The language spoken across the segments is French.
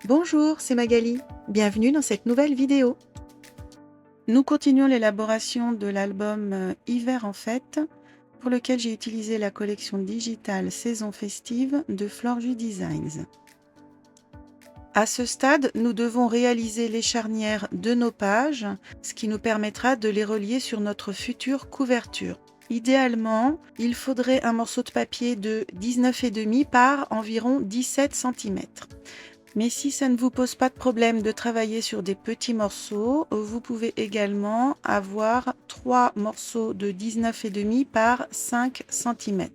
Bonjour, c'est Magali. Bienvenue dans cette nouvelle vidéo. Nous continuons l'élaboration de l'album Hiver en fête, pour lequel j'ai utilisé la collection digitale Saison festive de Florju Designs. À ce stade, nous devons réaliser les charnières de nos pages, ce qui nous permettra de les relier sur notre future couverture. Idéalement, il faudrait un morceau de papier de 19,5 par environ 17 cm. Mais si ça ne vous pose pas de problème de travailler sur des petits morceaux, vous pouvez également avoir 3 morceaux de 19,5 par 5 cm.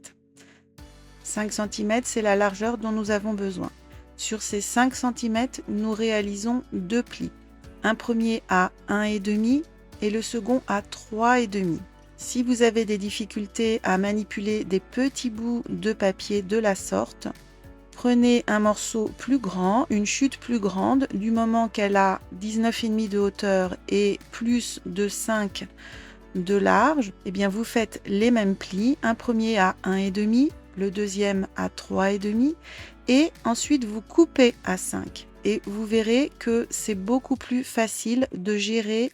5 cm, c'est la largeur dont nous avons besoin. Sur ces 5 cm, nous réalisons 2 plis. Un premier à 1,5 et le second à 3,5. Si vous avez des difficultés à manipuler des petits bouts de papier de la sorte, prenez un morceau plus grand, une chute plus grande, du moment qu'elle a 19,5 de hauteur et plus de 5 de large, et bien vous faites les mêmes plis, un premier à 1,5, le deuxième à 3,5 et ensuite vous coupez à 5. Et vous verrez que c'est beaucoup plus facile de gérer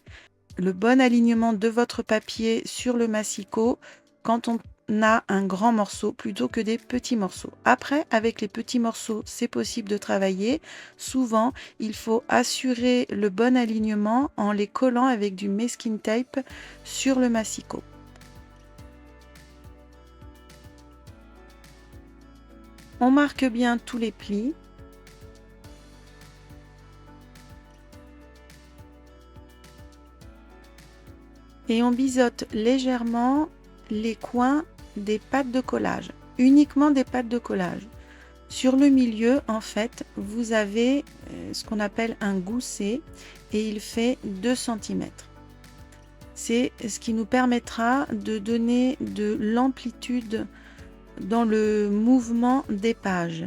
le bon alignement de votre papier sur le massicot quand on a un grand morceau plutôt que des petits morceaux. Après, avec les petits morceaux, c'est possible de travailler. Souvent, il faut assurer le bon alignement en les collant avec du masking tape sur le massicot. On marque bien tous les plis. Et on biseaute légèrement les coins des pattes de collage, uniquement des pattes de collage. Sur le milieu, en fait, vous avez ce qu'on appelle un gousset et il fait 2 cm. C'est ce qui nous permettra de donner de l'amplitude dans le mouvement des pages.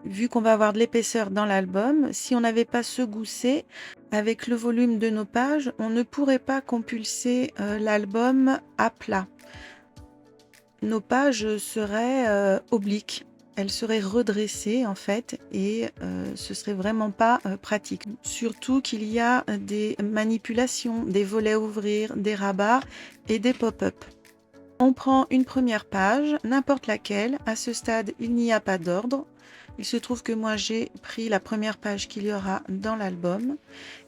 Vu qu'on va avoir de l'épaisseur dans l'album, si on n'avait pas ce gousset, avec le volume de nos pages, on ne pourrait pas compulser l'album à plat. Nos pages seraient obliques, elles seraient redressées en fait, et ce serait vraiment pas pratique. Surtout qu'il y a des manipulations, des volets à ouvrir, des rabats et des pop-up. On prend une première page, n'importe laquelle. À ce stade, il n'y a pas d'ordre. Il se trouve que moi, j'ai pris la première page qu'il y aura dans l'album.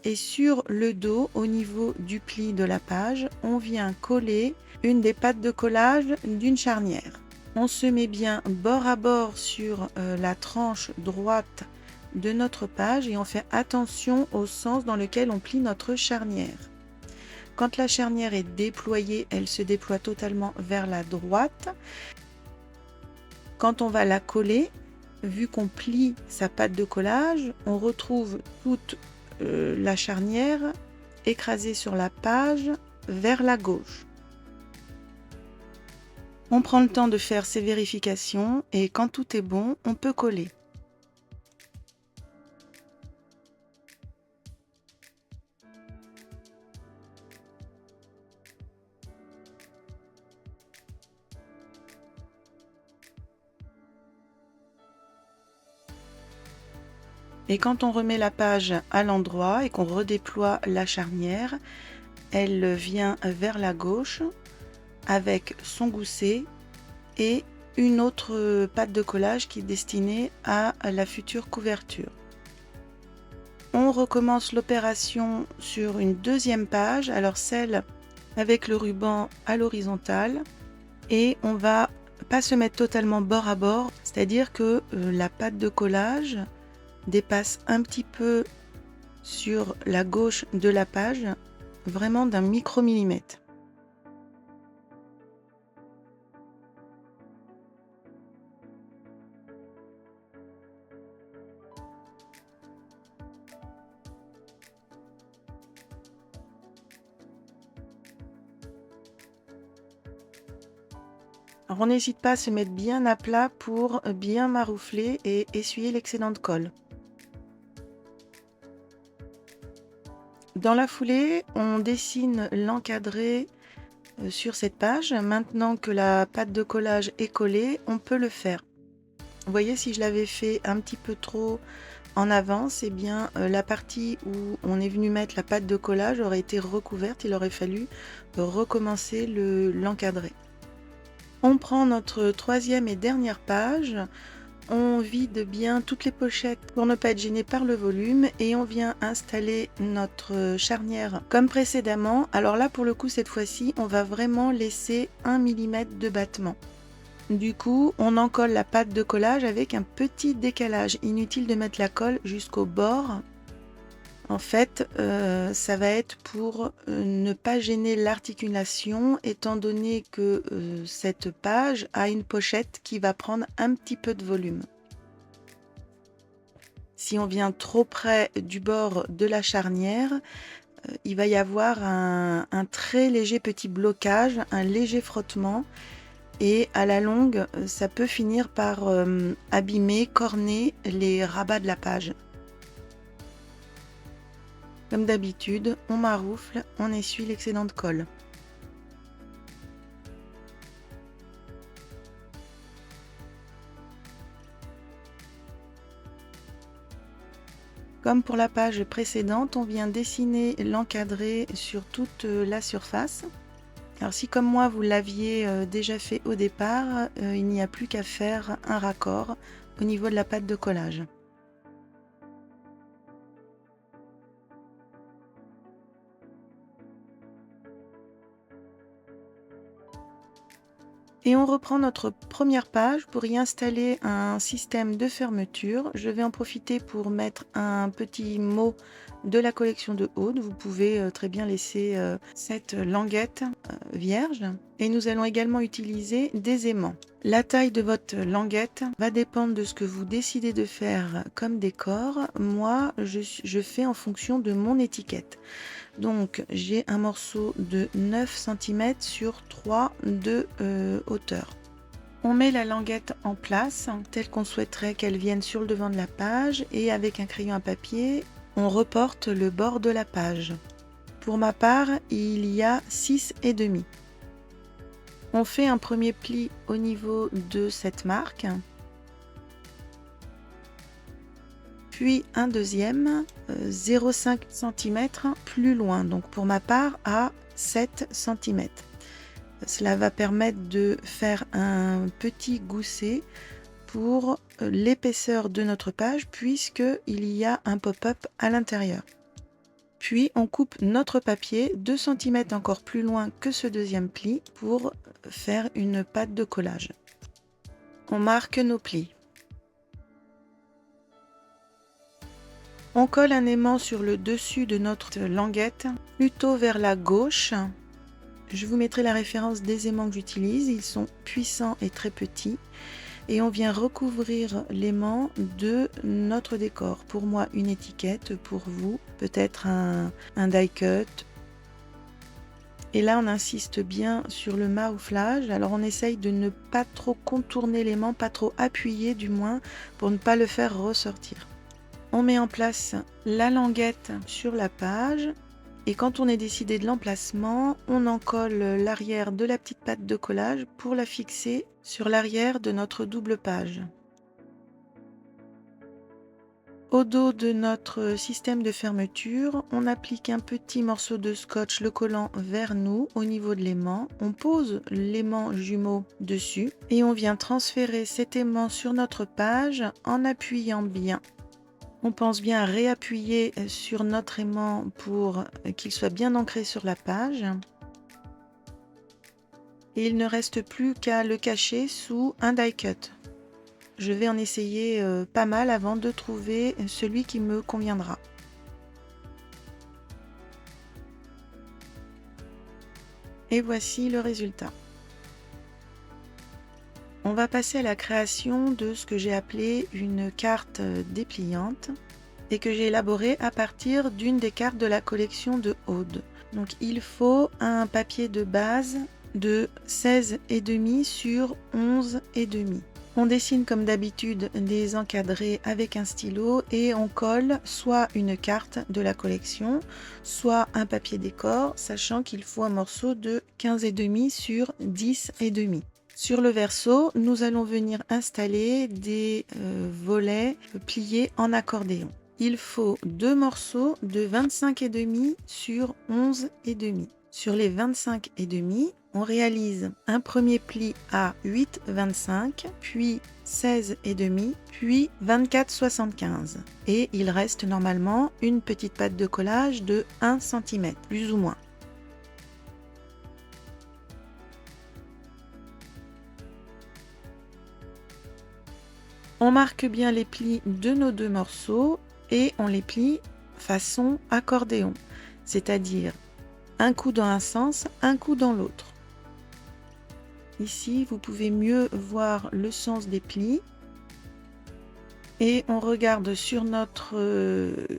Et sur le dos, au niveau du pli de la page, on vient coller une des pattes de collage d'une charnière. On se met bien bord à bord sur la tranche droite de notre page et on fait attention au sens dans lequel on plie notre charnière. Quand la charnière est déployée, elle se déploie totalement vers la droite. Quand on va la coller, vu qu'on plie sa patte de collage, on retrouve toute la charnière écrasée sur la page vers la gauche. On prend le temps de faire ces vérifications et quand tout est bon, on peut coller. Et quand on remet la page à l'endroit et qu'on redéploie la charnière, elle vient vers la gauche avec son gousset et une autre patte de collage qui est destinée à la future couverture. On recommence l'opération sur une deuxième page, alors celle avec le ruban à l'horizontale, et on va pas se mettre totalement bord à bord, c'est-à-dire que la patte de collage dépasse un petit peu sur la gauche de la page, vraiment d'un micromillimètre. Alors on n'hésite pas à se mettre bien à plat pour bien maroufler et essuyer l'excédent de colle. Dans la foulée, on dessine l'encadré sur cette page. Maintenant que la pâte de collage est collée, on peut le faire. Vous voyez, si je l'avais fait un petit peu trop en avance, eh bien, la partie où on est venu mettre la pâte de collage aurait été recouverte. Il aurait fallu recommencer l'encadrer. On prend notre troisième et dernière page. On vide bien toutes les pochettes pour ne pas être gêné par le volume et on vient installer notre charnière comme précédemment. Alors là, pour le coup, cette fois-ci, on va vraiment laisser 1 mm de battement. Du coup, on encolle la pâte de collage avec un petit décalage. Inutile de mettre la colle jusqu'au bord. En fait, ça va être pour ne pas gêner l'articulation, étant donné que cette page a une pochette qui va prendre un petit peu de volume. Si on vient trop près du bord de la charnière, il va y avoir un très léger petit blocage, un léger frottement. Et à la longue, ça peut finir par abîmer, corner les rabats de la page. Comme d'habitude, on maroufle, on essuie l'excédent de colle. Comme pour la page précédente, on vient dessiner l'encadré sur toute la surface. Alors si comme moi vous l'aviez déjà fait au départ, il n'y a plus qu'à faire un raccord au niveau de la pâte de collage. Et on reprend notre première page pour y installer un système de fermeture. Je vais en profiter pour mettre un petit mot de la collection de Aude. Vous pouvez très bien laisser cette languette vierge. Et nous allons également utiliser des aimants. La taille de votre languette va dépendre de ce que vous décidez de faire comme décor. Moi, je fais en fonction de mon étiquette. Donc j'ai un morceau de 9 cm sur 3 de hauteur. On met la languette en place, telle qu'on souhaiterait qu'elle vienne sur le devant de la page, et avec un crayon à papier, on reporte le bord de la page. Pour ma part, il y a 6,5. On fait un premier pli au niveau de cette marque, puis un deuxième 0,5 cm plus loin, donc pour ma part à 7 cm. Cela va permettre de faire un petit gousset pour l'épaisseur de notre page puisqu'il y a un pop-up à l'intérieur. Puis on coupe notre papier 2 cm encore plus loin que ce deuxième pli pour faire une pâte de collage. On marque nos plis. On colle un aimant sur le dessus de notre languette, plutôt vers la gauche. Je vous mettrai la référence des aimants que j'utilise, ils sont puissants et très petits. Et on vient recouvrir l'aimant de notre décor. Pour moi, une étiquette, pour vous, peut-être un die cut. Et là, on insiste bien sur le marouflage. Alors, on essaye de ne pas trop contourner l'aimant, pas trop appuyer du moins, pour ne pas le faire ressortir. On met en place la languette sur la page et quand on est décidé de l'emplacement, on encolle l'arrière de la petite pâte de collage pour la fixer sur l'arrière de notre double page. Au dos de notre système de fermeture, on applique un petit morceau de scotch le collant vers nous au niveau de l'aimant. On pose l'aimant jumeau dessus et on vient transférer cet aimant sur notre page en appuyant bien. On pense bien à réappuyer sur notre aimant pour qu'il soit bien ancré sur la page. Et il ne reste plus qu'à le cacher sous un die cut. Je vais en essayer pas mal avant de trouver celui qui me conviendra. Et voici le résultat. On va passer à la création de ce que j'ai appelé une carte dépliante et que j'ai élaborée à partir d'une des cartes de la collection de Aude. Donc il faut un papier de base de 16,5 sur 11,5. On dessine comme d'habitude des encadrés avec un stylo et on colle soit une carte de la collection, soit un papier décor, sachant qu'il faut un morceau de 15,5 sur 10,5. Sur le verso, nous allons venir installer des volets pliés en accordéon. Il faut 2 morceaux de 25,5 sur 11,5. Sur les 25,5, on réalise un premier pli à 8,25, puis 16,5, puis 24,75. Et il reste normalement une petite patte de collage de 1 cm, plus ou moins. On marque bien les plis de nos 2 morceaux et on les plie façon accordéon, c'est-à-dire un coup dans un sens, un coup dans l'autre. Ici, vous pouvez mieux voir le sens des plis. Et on regarde sur notre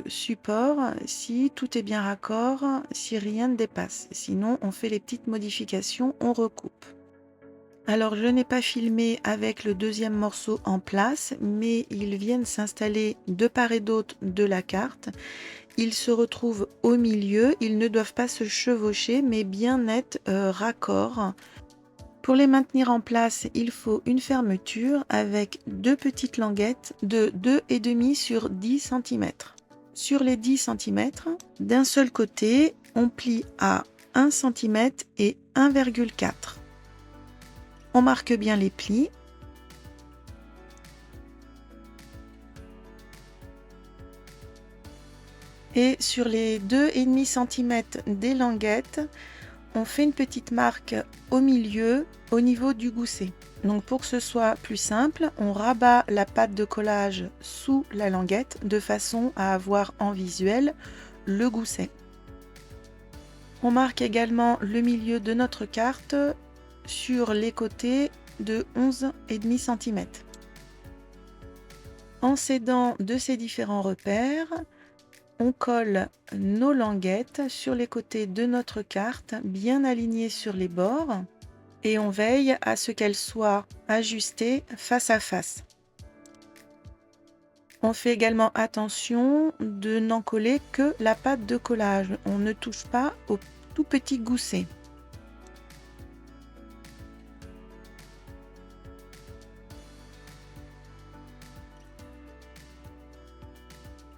support si tout est bien raccord, si rien ne dépasse. Sinon, on fait les petites modifications, on recoupe. Alors, je n'ai pas filmé avec le deuxième morceau en place, mais ils viennent s'installer de part et d'autre de la carte. Ils se retrouvent au milieu, ils ne doivent pas se chevaucher, mais bien être raccords. Pour les maintenir en place, il faut une fermeture avec 2 petites languettes de 2,5 sur 10 cm. Sur les 10 cm, d'un seul côté, on plie à 1 cm et 1,4. On marque bien les plis. Et sur les 2,5 cm des languettes, on fait une petite marque au milieu, au niveau du gousset. Donc pour que ce soit plus simple, on rabat la pâte de collage sous la languette de façon à avoir en visuel le gousset. On marque également le milieu de notre carte sur les côtés de 11,5 cm. En s'aidant de ces différents repères, on colle nos languettes sur les côtés de notre carte, bien alignées sur les bords, et on veille à ce qu'elles soient ajustées face à face. On fait également attention de n'en coller que la pâte de collage. On ne touche pas au tout petit gousset.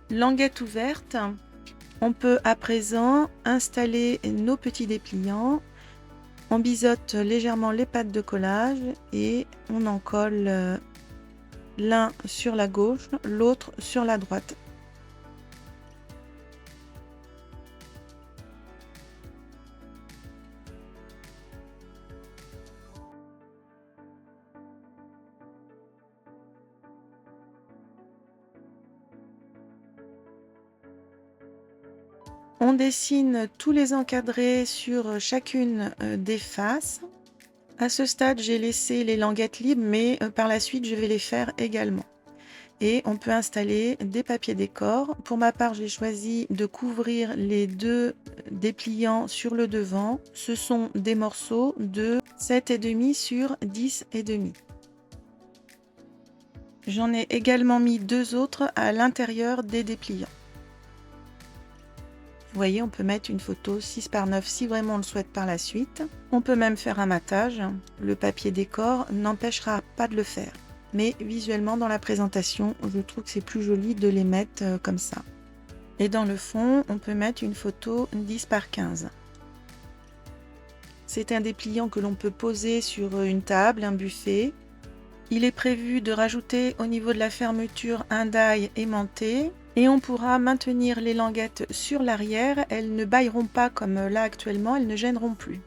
Languette ouverte, on peut à présent installer nos petits dépliants. On biseaute légèrement les pattes de collage et on en colle l'un sur la gauche, l'autre sur la droite. On dessine tous les encadrés sur chacune des faces. À ce stade, j'ai laissé les languettes libres, mais par la suite, je vais les faire également. Et on peut installer des papiers décor. Pour ma part, j'ai choisi de couvrir les 2 dépliants sur le devant. Ce sont des morceaux de 7,5 sur 10,5. J'en ai également mis 2 autres à l'intérieur des dépliants. Vous voyez, on peut mettre une photo 6 par 9 si vraiment on le souhaite par la suite. On peut même faire un matage. Le papier décor n'empêchera pas de le faire. Mais visuellement, dans la présentation, je trouve que c'est plus joli de les mettre comme ça. Et dans le fond, on peut mettre une photo 10 par 15. C'est un dépliant que l'on peut poser sur une table, un buffet. Il est prévu de rajouter au niveau de la fermeture un die aimanté. Et on pourra maintenir les languettes sur l'arrière, elles ne bâilleront pas comme là actuellement, elles ne gêneront plus.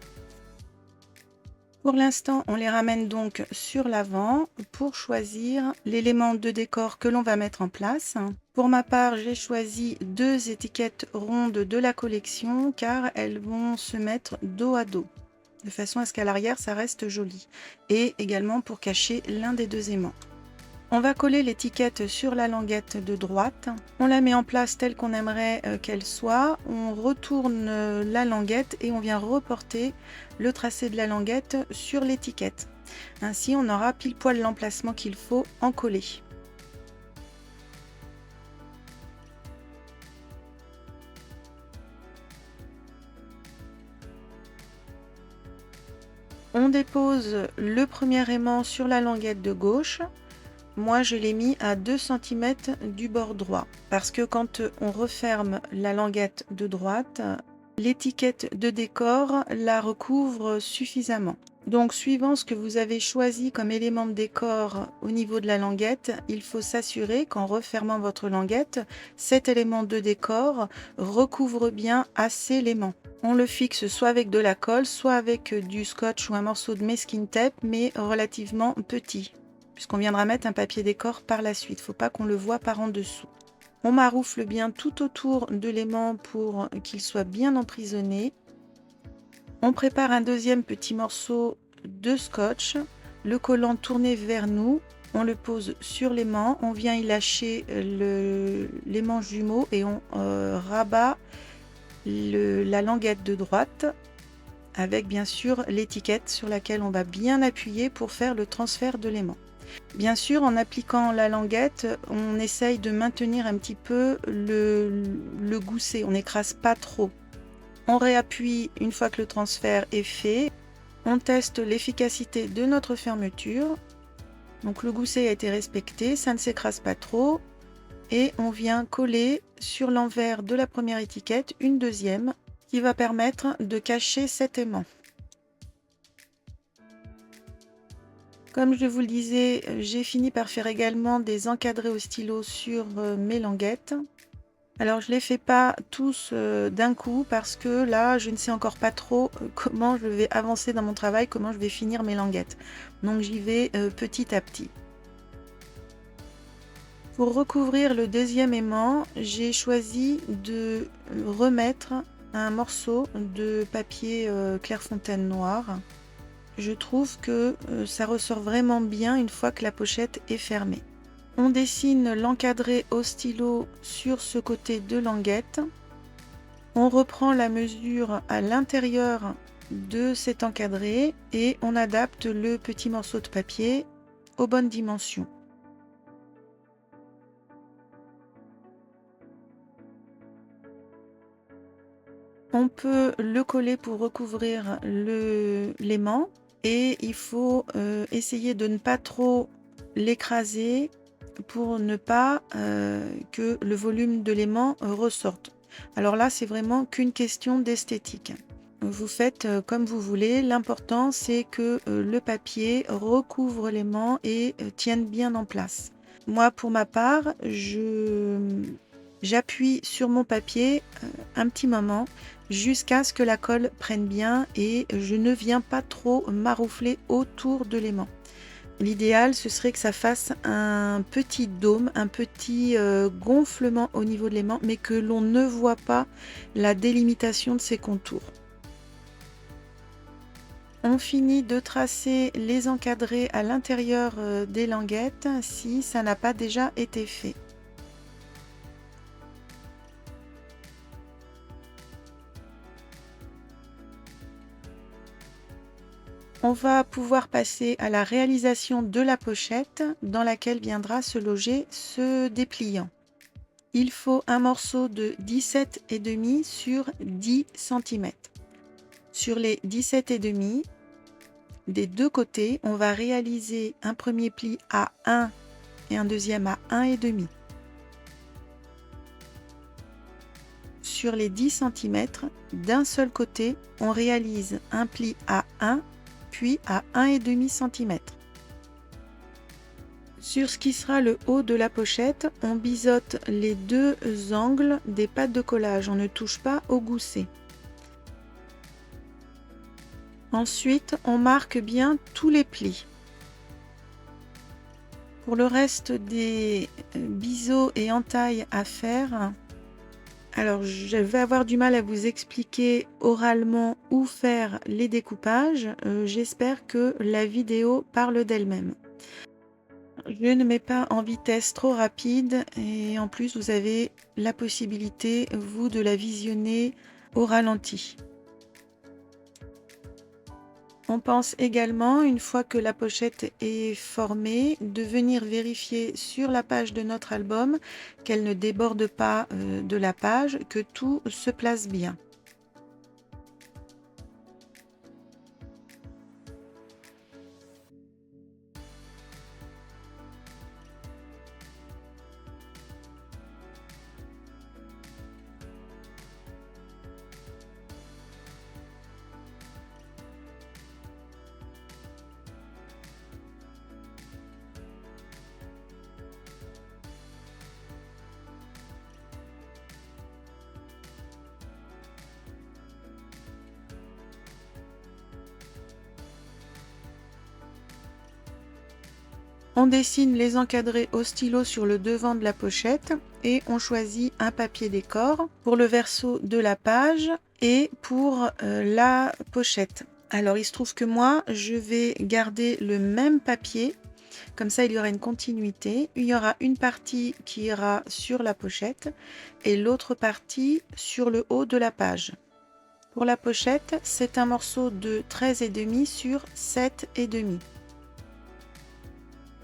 Pour l'instant, on les ramène donc sur l'avant pour choisir l'élément de décor que l'on va mettre en place. Pour ma part, j'ai choisi 2 étiquettes rondes de la collection car elles vont se mettre dos à dos, de façon à ce qu'à l'arrière, ça reste joli. Et également pour cacher l'un des 2 aimants. On va coller l'étiquette sur la languette de droite. On la met en place telle qu'on aimerait qu'elle soit. On retourne la languette et on vient reporter le tracé de la languette sur l'étiquette. Ainsi, on aura pile poil l'emplacement qu'il faut en coller. On dépose le premier aimant sur la languette de gauche. Moi, je l'ai mis à 2 cm du bord droit parce que quand on referme la languette de droite, l'étiquette de décor la recouvre suffisamment. Donc, suivant ce que vous avez choisi comme élément de décor au niveau de la languette, il faut s'assurer qu'en refermant votre languette, cet élément de décor recouvre bien assez l'aimant. On le fixe soit avec de la colle, soit avec du scotch ou un morceau de masking tape, mais relativement petit, puisqu'on viendra mettre un papier décor par la suite. Il ne faut pas qu'on le voie par en dessous. On maroufle bien tout autour de l'aimant pour qu'il soit bien emprisonné. On prépare un deuxième petit morceau de scotch, le collant tourné vers nous, on le pose sur l'aimant, on vient y lâcher l'aimant jumeau et on rabat la languette de droite avec bien sûr l'étiquette sur laquelle on va bien appuyer pour faire le transfert de l'aimant. Bien sûr, en appliquant la languette, on essaye de maintenir un petit peu le gousset, on n'écrase pas trop. On réappuie une fois que le transfert est fait. On teste l'efficacité de notre fermeture. Donc le gousset a été respecté, ça ne s'écrase pas trop. Et on vient coller sur l'envers de la première étiquette une deuxième qui va permettre de cacher cet aimant. Comme je vous le disais, j'ai fini par faire également des encadrés au stylo sur mes languettes. Alors je ne les fais pas tous d'un coup parce que là je ne sais encore pas trop comment je vais avancer dans mon travail, comment je vais finir mes languettes. Donc j'y vais petit à petit. Pour recouvrir le deuxième aimant, j'ai choisi de remettre un morceau de papier Clairefontaine noir. Je trouve que ça ressort vraiment bien une fois que la pochette est fermée. On dessine l'encadré au stylo sur ce côté de languette. On reprend la mesure à l'intérieur de cet encadré et on adapte le petit morceau de papier aux bonnes dimensions. On peut le coller pour recouvrir l'aimant et il faut essayer de ne pas trop l'écraser pour ne pas que le volume de l'aimant ressorte. Alors là, c'est vraiment qu'une question d'esthétique. Vous faites comme vous voulez. L'important, c'est que le papier recouvre l'aimant et tienne bien en place. Moi, pour ma part, j'appuie sur mon papier un petit moment jusqu'à ce que la colle prenne bien et je ne viens pas trop maroufler autour de l'aimant. L'idéal, ce serait que ça fasse un petit dôme, un petit gonflement au niveau de l'aimant, mais que l'on ne voit pas la délimitation de ses contours. On finit de tracer les encadrés à l'intérieur des languettes si ça n'a pas déjà été fait. On va pouvoir passer à la réalisation de la pochette dans laquelle viendra se loger ce dépliant. Il faut un morceau de 17,5 sur 10 cm. Sur les 17,5 des deux côtés, on va réaliser un premier pli à 1 et un deuxième à 1,5. Sur les 10 cm, d'un seul côté, on réalise un pli à 1 puis à 1,5 cm. Sur ce qui sera le haut de la pochette, on biseaute les deux angles des pattes de collage, on ne touche pas au gousset. Ensuite, on marque bien tous les plis. Pour le reste des biseaux et entailles à faire, alors je vais avoir du mal à vous expliquer oralement où faire les découpages. J'espère que la vidéo parle d'elle-même. Je ne mets pas en vitesse trop rapide et en plus vous avez la possibilité, vous, de la visionner au ralenti. On pense également, une fois que la pochette est formée, de venir vérifier sur la page de notre album qu'elle ne déborde pas de la page, que tout se place bien. On dessine les encadrés au stylo sur le devant de la pochette et on choisit un papier décor pour le verso de la page et pour la pochette. Alors il se trouve que moi je vais garder le même papier, comme ça il y aura une continuité. Il y aura une partie qui ira sur la pochette et l'autre partie sur le haut de la page. Pour la pochette, c'est un morceau de 13,5 sur 7,5.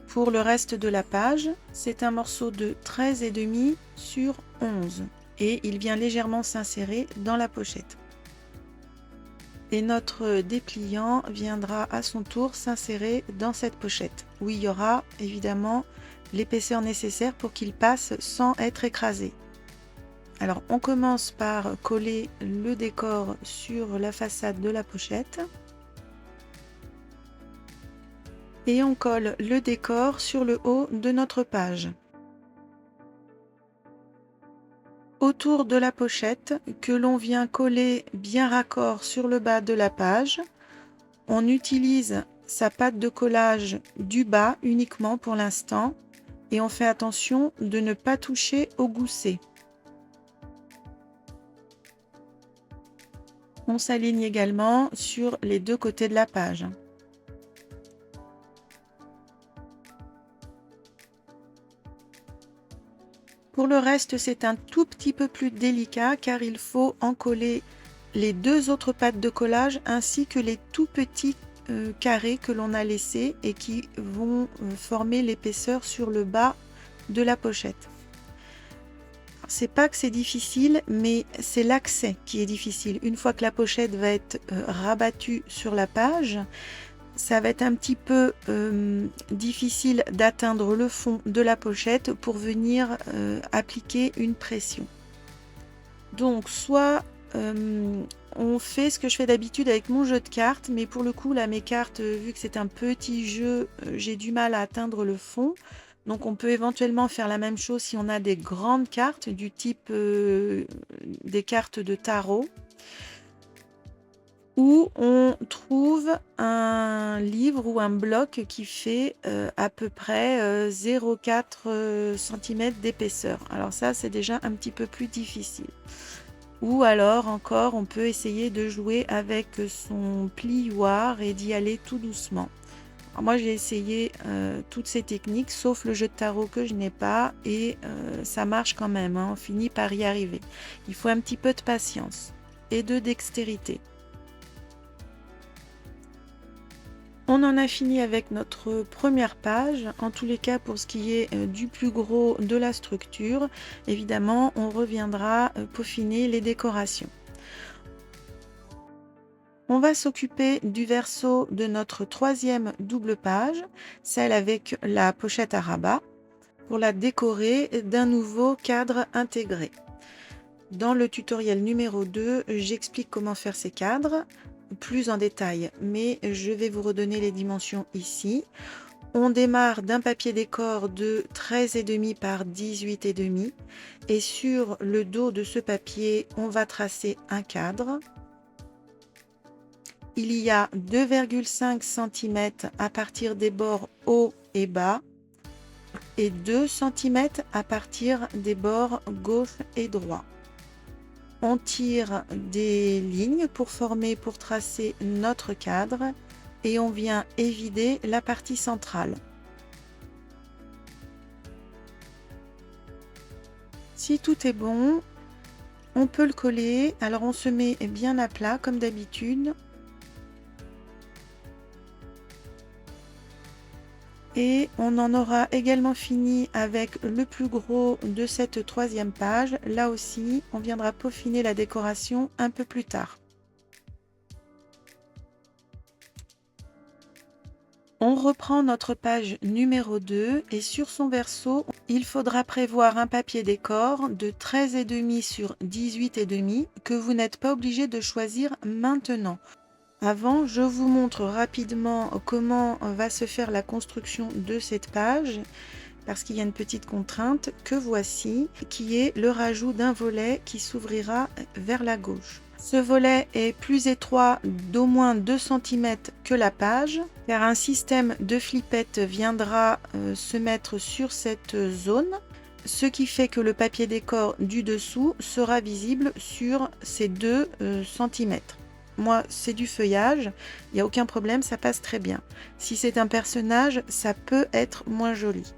Pour le reste de la page, c'est un morceau de 13,5 sur 11 et il vient légèrement s'insérer dans la pochette. Et notre dépliant viendra à son tour s'insérer dans cette pochette où il y aura évidemment l'épaisseur nécessaire pour qu'il passe sans être écrasé. Alors on commence par coller le décor sur la façade de la pochette. Et on colle le décor sur le haut de notre page. Autour de la pochette, que l'on vient coller bien raccord sur le bas de la page, on utilise sa pâte de collage du bas uniquement pour l'instant et on fait attention de ne pas toucher au gousset. On s'aligne également sur les deux côtés de la page. Pour le reste, c'est un tout petit peu plus délicat car il faut en coller les deux autres pâtes de collage ainsi que les tout petits carrés que l'on a laissés et qui vont former l'épaisseur sur le bas de la pochette. C'est pas que c'est difficile, mais c'est l'accès qui est difficile. Une fois que la pochette va être rabattue sur la page, ça va être un petit peu difficile d'atteindre le fond de la pochette pour venir appliquer une pression. Donc soit on fait ce que je fais d'habitude avec mon jeu de cartes, mais pour le coup là mes cartes, vu que c'est un petit jeu, j'ai du mal à atteindre le fond. Donc on peut éventuellement faire la même chose si on a des grandes cartes du type des cartes de tarot, où on trouve un livre ou un bloc qui fait à peu près 0,4 cm d'épaisseur. Alors ça, c'est déjà un petit peu plus difficile. Ou alors encore, on peut essayer de jouer avec son plioir et d'y aller tout doucement. Alors moi, j'ai essayé toutes ces techniques, sauf le jeu de tarot que je n'ai pas, et ça marche quand même, hein, on finit par y arriver. Il faut un petit peu de patience et de dextérité. On en a fini avec notre première page, en tous les cas pour ce qui est du plus gros de la structure. Évidemment, on reviendra peaufiner les décorations. On va s'occuper du verso de notre troisième double page, celle avec la pochette à rabat, pour la décorer d'un nouveau cadre intégré. Dans le tutoriel numéro 2, j'explique comment faire ces cadres, plus en détail, mais je vais vous redonner les dimensions ici. On démarre d'un papier décor de 13,5 par 18,5 et sur le dos de ce papier, on va tracer un cadre. Il y a 2,5 cm à partir des bords haut et bas et 2 cm à partir des bords gauche et droit. On tire des lignes pour tracer notre cadre et on vient évider la partie centrale. Si tout est bon, on peut le coller. Alors on se met bien à plat comme d'habitude. Et on en aura également fini avec le plus gros de cette troisième page. Là aussi, on viendra peaufiner la décoration un peu plus tard. On reprend notre page numéro 2 et sur son verso, il faudra prévoir un papier décor de 13,5 sur 18,5 que vous n'êtes pas obligé de choisir maintenant. Avant, je vous montre rapidement comment va se faire la construction de cette page, parce qu'il y a une petite contrainte que voici, qui est le rajout d'un volet qui s'ouvrira vers la gauche. Ce volet est plus étroit d'au moins 2 cm que la page, car un système de flipette viendra se mettre sur cette zone, ce qui fait que le papier décor du dessous sera visible sur ces 2 cm. Moi, c'est du feuillage, il n'y a aucun problème, ça passe très bien. Si c'est un personnage, ça peut être moins joli.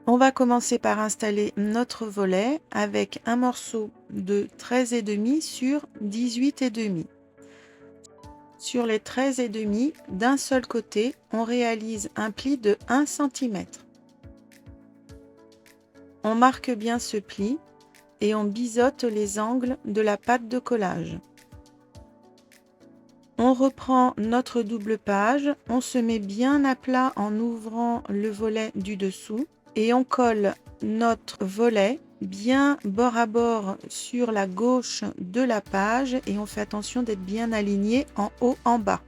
On va commencer par installer notre volet avec un morceau de 13,5 sur 18,5. Sur les 13,5, d'un seul côté, on réalise un pli de 1 cm. On marque bien ce pli et on biseaute les angles de la pâte de collage. On reprend notre double page, on se met bien à plat en ouvrant le volet du dessous et on colle notre volet bien bord à bord sur la gauche de la page et on fait attention d'être bien aligné en haut en bas.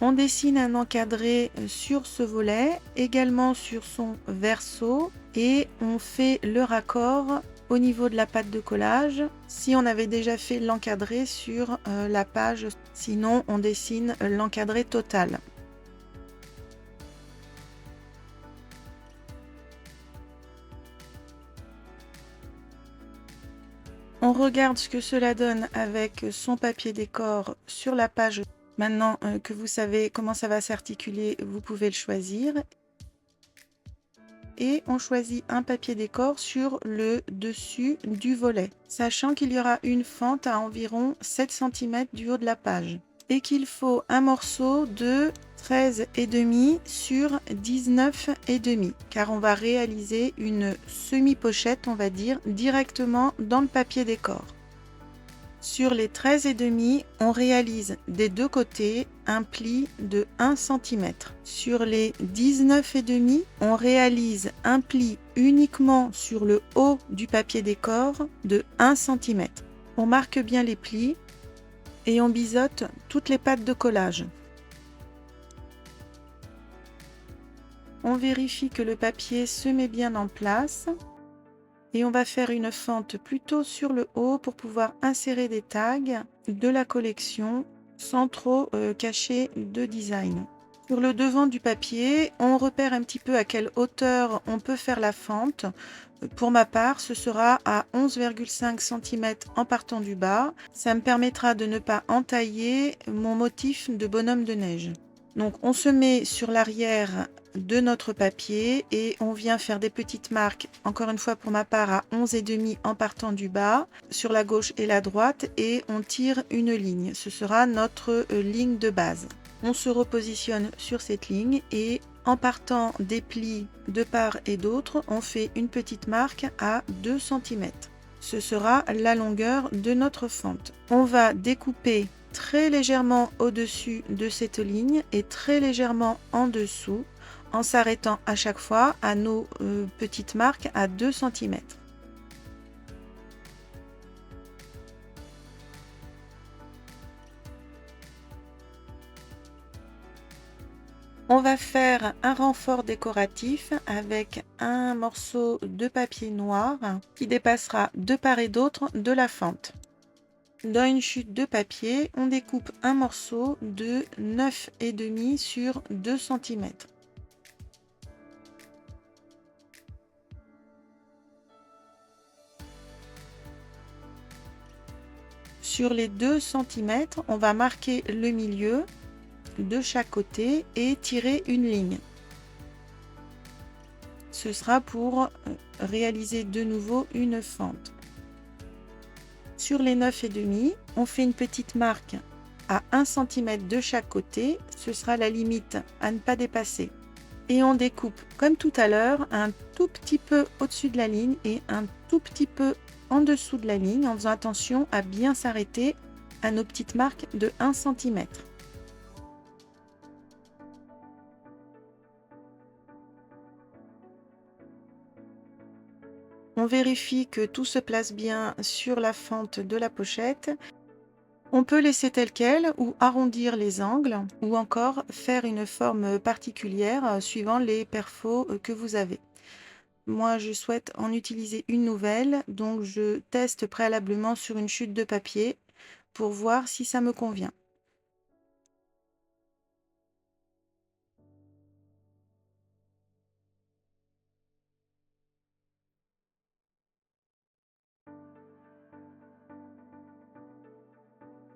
On dessine un encadré sur ce volet, également sur son verso, et on fait le raccord au niveau de la pâte de collage si on avait déjà fait l'encadré sur la page. Sinon, on dessine l'encadré total. On regarde ce que cela donne avec son papier décor sur la page. Maintenant que vous savez comment ça va s'articuler, vous pouvez le choisir. Et on choisit un papier décor sur le dessus du volet, sachant qu'il y aura une fente à environ 7 cm du haut de la page. Et qu'il faut un morceau de 13,5 sur 19,5, car on va réaliser une semi-pochette, on va dire, directement dans le papier décor. Sur les 13,5, on réalise des deux côtés un pli de 1 cm. Sur les 19,5, on réalise un pli uniquement sur le haut du papier décor de 1 cm. On marque bien les plis et on biseaute toutes les pattes de collage. On vérifie que le papier se met bien en place. Et on va faire une fente plutôt sur le haut pour pouvoir insérer des tags de la collection sans trop cacher de design. Sur le devant du papier, on repère un petit peu à quelle hauteur on peut faire la fente. Pour ma part, ce sera à 11,5 cm en partant du bas. Ça me permettra de ne pas entailler mon motif de bonhomme de neige. Donc on se met sur l'arrière de notre papier et on vient faire des petites marques, encore une fois pour ma part à 11,5 en partant du bas, sur la gauche et la droite, et on tire une ligne. Ce sera notre ligne de base. On se repositionne sur cette ligne et en partant des plis de part et d'autre, on fait une petite marque à 2 cm. Ce sera la longueur de notre fente. On va découper très légèrement au-dessus de cette ligne et très légèrement en dessous, en s'arrêtant à chaque fois à nos petites marques à 2 cm. On va faire un renfort décoratif avec un morceau de papier noir qui dépassera de part et d'autre de la fente. Dans une chute de papier, on découpe un morceau de 9,5 sur 2 cm. Sur les 2 cm, on va marquer le milieu de chaque côté et tirer une ligne. Ce sera pour réaliser de nouveau une fente. Sur les 9,5, on fait une petite marque à 1 cm de chaque côté. Ce sera la limite à ne pas dépasser. Et on découpe comme tout à l'heure un tout petit peu au-dessus de la ligne et un tout petit peu en dessous de la ligne en faisant attention à bien s'arrêter à nos petites marques de 1 cm. On vérifie que tout se place bien sur la fente de la pochette. On peut laisser tel quel ou arrondir les angles ou encore faire une forme particulière suivant les perfos que vous avez. Moi, je souhaite en utiliser une nouvelle, donc je teste préalablement sur une chute de papier pour voir si ça me convient.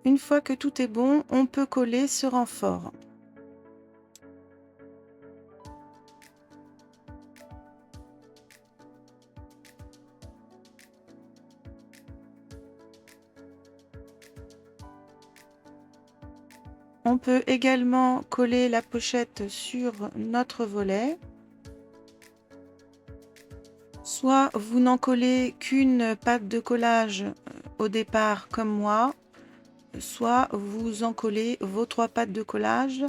Une fois que tout est bon, on peut coller ce renfort. On peut également coller la pochette sur notre volet. Soit vous n'en collez qu'une pâte de collage au départ comme moi, soit vous en collez vos 3 pâtes de collage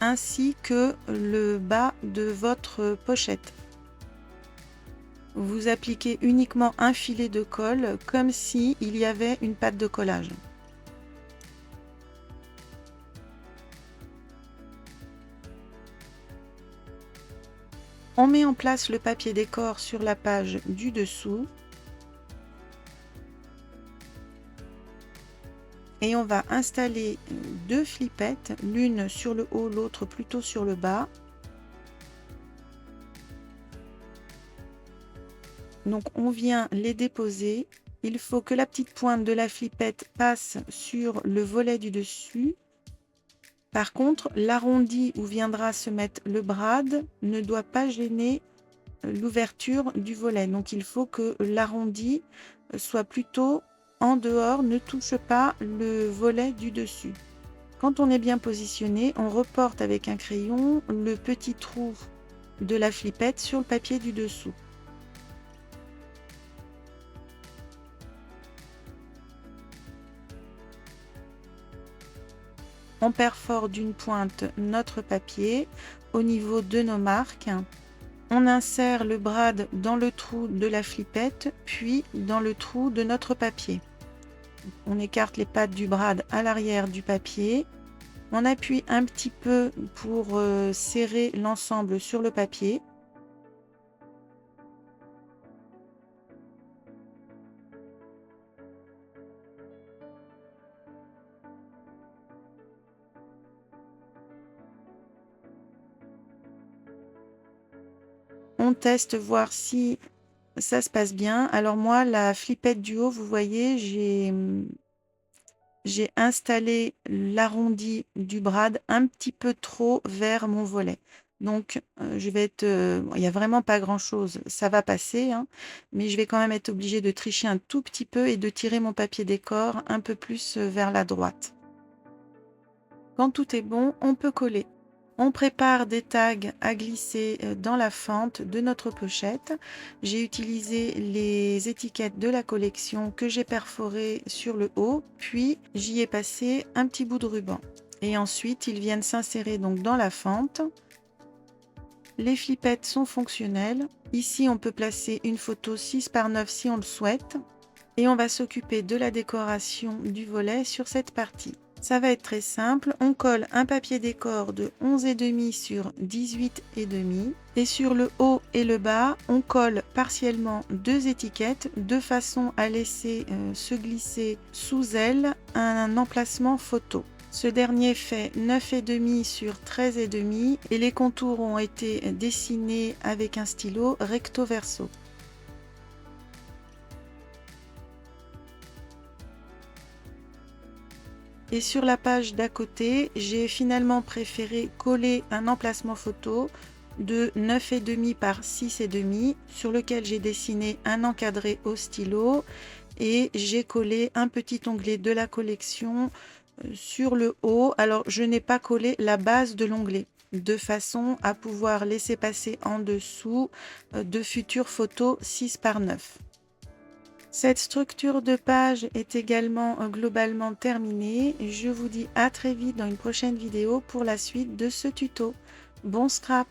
ainsi que le bas de votre pochette. Vous appliquez uniquement un filet de colle comme s'il y avait une pâte de collage. On met en place le papier décor sur la page du dessous. Et on va installer 2 flippettes, l'une sur le haut, l'autre plutôt sur le bas. Donc on vient les déposer. Il faut que la petite pointe de la flippette passe sur le volet du dessus. Par contre, l'arrondi où viendra se mettre le brad ne doit pas gêner l'ouverture du volet. Donc il faut que l'arrondi soit plutôt en dehors, ne touche pas le volet du dessus. Quand on est bien positionné, on reporte avec un crayon le petit trou de la flippette sur le papier du dessous. On perfore d'une pointe notre papier au niveau de nos marques. On insère le brad dans le trou de la flippette, puis dans le trou de notre papier. On écarte les pattes du brad à l'arrière du papier. On appuie un petit peu pour serrer l'ensemble sur le papier. On teste voir si ça se passe bien. Alors moi, la flippette du haut, vous voyez, j'ai installé l'arrondi du brad un petit peu trop vers mon volet. Donc, je vais être... il n'y a vraiment pas grand-chose, ça va passer, hein, mais je vais quand même être obligée de tricher un tout petit peu et de tirer mon papier décor un peu plus vers la droite. Quand tout est bon, on peut coller. On prépare des tags à glisser dans la fente de notre pochette. J'ai utilisé les étiquettes de la collection que j'ai perforées sur le haut, puis j'y ai passé un petit bout de ruban. Et ensuite, ils viennent s'insérer donc dans la fente. Les flippettes sont fonctionnelles. Ici, on peut placer une photo 6 par 9 si on le souhaite. Et on va s'occuper de la décoration du volet sur cette partie. Ça va être très simple, on colle un papier décor de 11,5 sur 18,5 et sur le haut et le bas, on colle partiellement 2 étiquettes de façon à laisser se glisser sous elles un emplacement photo. Ce dernier fait 9,5 sur 13,5 et les contours ont été dessinés avec un stylo recto verso. Et sur la page d'à côté, j'ai finalement préféré coller un emplacement photo de 9,5 par 6,5 sur lequel j'ai dessiné un encadré au stylo et j'ai collé un petit onglet de la collection sur le haut. Alors je n'ai pas collé la base de l'onglet de façon à pouvoir laisser passer en dessous de futures photos 6 par 9. Cette structure de page est également globalement terminée. Je vous dis à très vite dans une prochaine vidéo pour la suite de ce tuto. Bon scrap!